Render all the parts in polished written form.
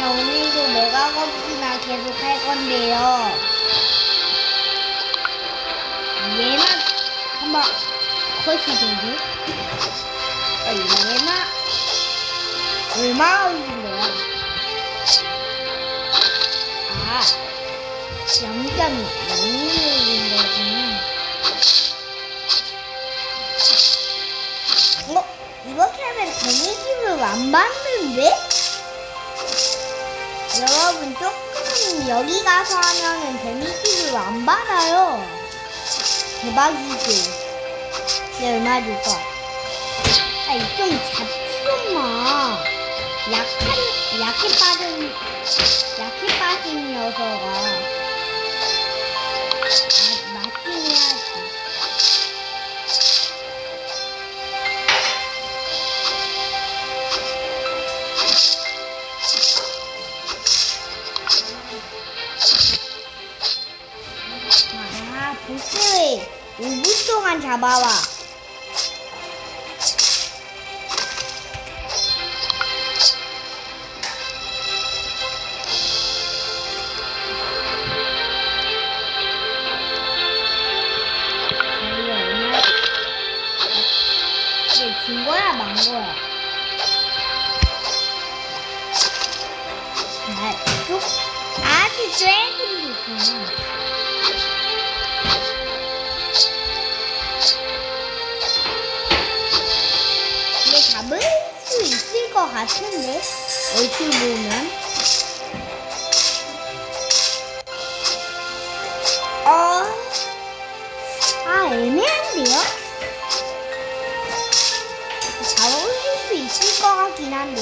오늘도 메가겁지나 계속 할 건데요. 얘만 한번 컷이 되지? 얘만 얼마나 걸린 거야? 아, 0.0걸린 거구나. 이렇게 하면 데미지를 안 받는데? 여러분 조금 여기 가서 하면은 데미지를 안 받아요. 대박이지. 얘 얼마 줄까? 아이 좀 잡지 좀 마. 약해 빠진 녀석아. 맞긴 해야지. 보스를 5분 동안 잡아와. 이게 준 거야, 만 거야? 아주 쬐그리 있구나. 잡을 수 있을 것 같은데 얼핏 보면 애매한데요? 잡을 수 있을 것 같긴 한데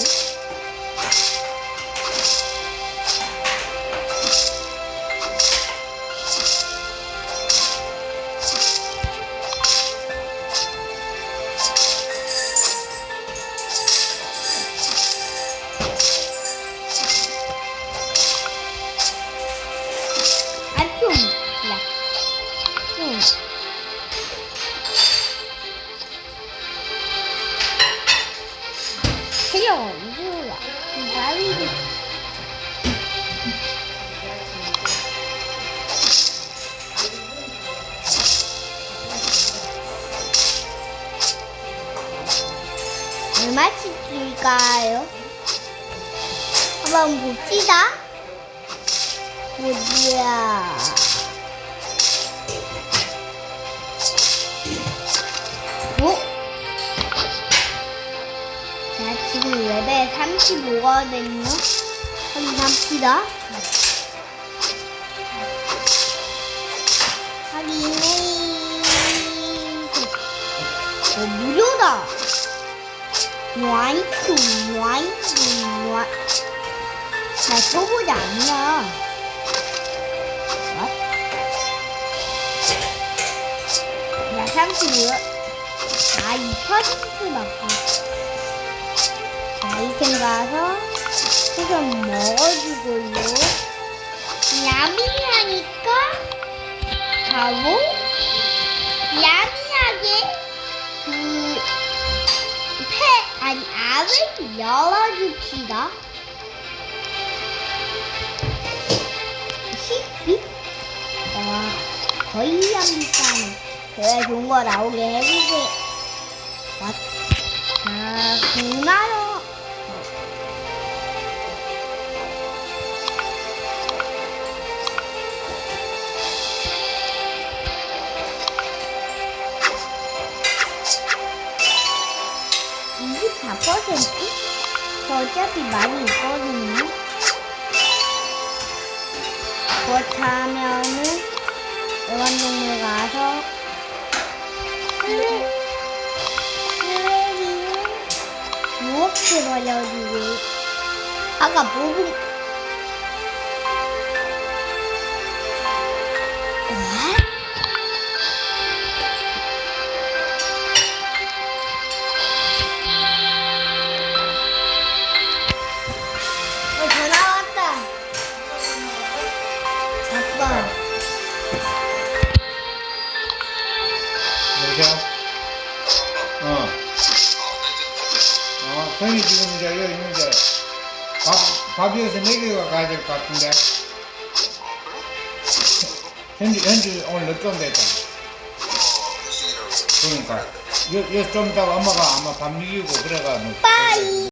얼마씩 줄까요? 한번 봅시다. 보자. 자, 지금 레벨 35거든요. 확인합시다. 확인해. 무료다. 와이프. 나 초보자 아니야. 나 35. 2% 맞고. 자, 이템 가서 우선 먹어주고요. 야미하니까 바로 야미하게 알을 열어줍시다. 10빅? 거의 안 비싸네. 그래, 좋은 거 나오게 해주세요. 자, 그나요. 저 어차피 많이 있거든요. 그렇다면은 애완동물 가서 쓰레기는 무겁게 버려주고 아까 뽑은 여보세요? 형이 지금 이제 여기 있는데 밥 여기서 먹이고 가야 될 것 같은데. 현주 오늘 늦게 온다 했잖아. 그러니까. 좀 이따가 엄마가 아마 밥 먹이고 그래가 뭐. 빠이.